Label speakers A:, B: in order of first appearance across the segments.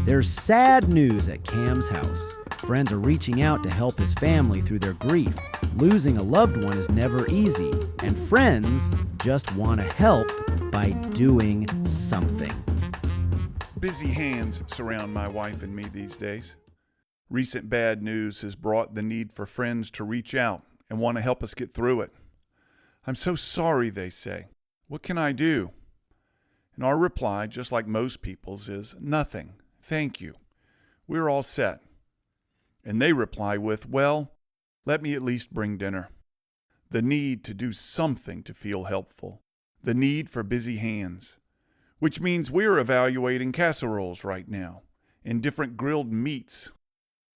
A: There's sad news at Cam's house. Friends are reaching out to help his family through their grief. Losing a loved one is never easy, and friends just want to help by doing something.
B: Busy hands surround my wife and me these days. Recent bad news has brought the need for friends to reach out and want to help us get through it. I'm so sorry, they say. What can I do? And our reply, just like most people's, is nothing. Thank you. We're all set. And they reply with, well, let me at least bring dinner. The need to do something to feel helpful. The need for busy hands. Which means we're evaluating casseroles right now and different grilled meats.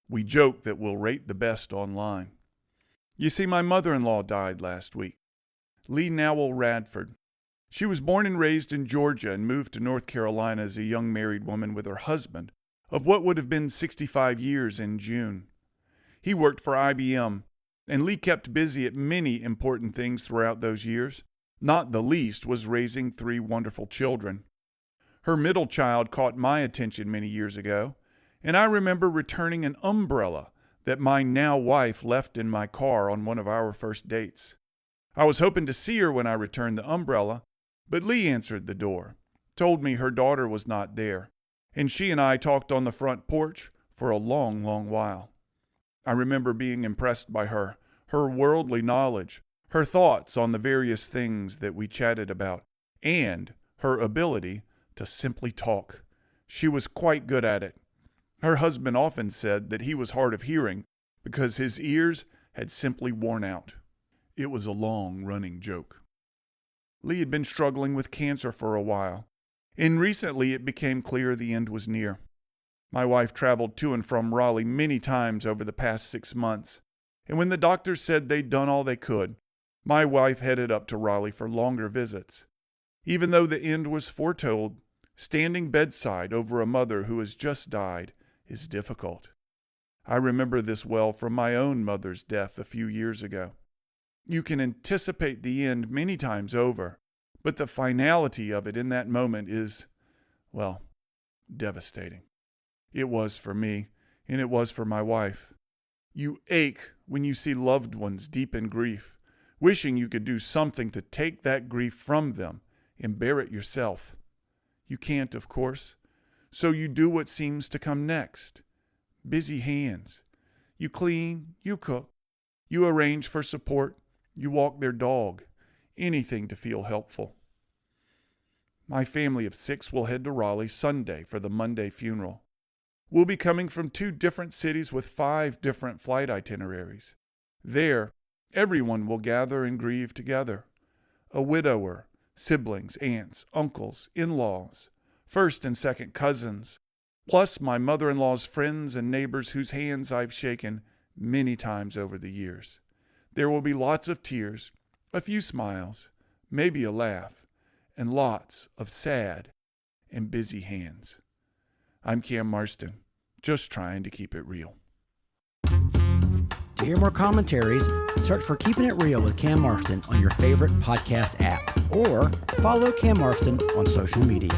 B: We joke that we'll rate the best online. You see, my mother-in-law died last week. Nowell Radford. She was born and raised in Georgia and moved to North Carolina as a young married woman with her husband of what would have been 65 years in June. He worked for IBM, and Lee kept busy at many important things throughout those years. Not the least was raising 3 wonderful children. Her middle child caught my attention many years ago, and I remember returning an umbrella that my now wife left in my car on one of our first dates. I was hoping to see her when I returned the umbrella, but Lee answered the door, told me her daughter was not there, and she and I talked on the front porch for a long, long while. I remember being impressed by her worldly knowledge, her thoughts on the various things that we chatted about, and her ability to simply talk. She was quite good at it. Her husband often said that he was hard of hearing because his ears had simply worn out. It was a long-running joke. Lee had been struggling with cancer for a while, and recently it became clear the end was near. My wife traveled to and from Raleigh many times over the past 6 months, and when the doctors said they'd done all they could, my wife headed up to Raleigh for longer visits. Even though the end was foretold, standing bedside over a mother who has just died is difficult. I remember this well from my own mother's death a few years ago. You can anticipate the end many times over, but the finality of it in that moment is, well, devastating. It was for me, and it was for my wife. You ache when you see loved ones deep in grief, wishing you could do something to take that grief from them and bear it yourself. You can't, of course, so you do what seems to come next. Busy hands. You clean, you cook, you arrange for support, you walk their dog, anything to feel helpful. My family of 6 will head to Raleigh Sunday for the Monday funeral. We'll be coming from 2 different cities with 5 different flight itineraries. There, everyone will gather and grieve together. A widower, siblings, aunts, uncles, in-laws, first and second cousins, plus my mother-in-law's friends and neighbors whose hands I've shaken many times over the years. There will be lots of tears, a few smiles, maybe a laugh, and lots of sad and busy hands. I'm Cam Marston, just trying to keep it real.
A: To hear more commentaries, search for Keeping It Real with Cam Marston on your favorite podcast app, or follow Cam Marston on social media.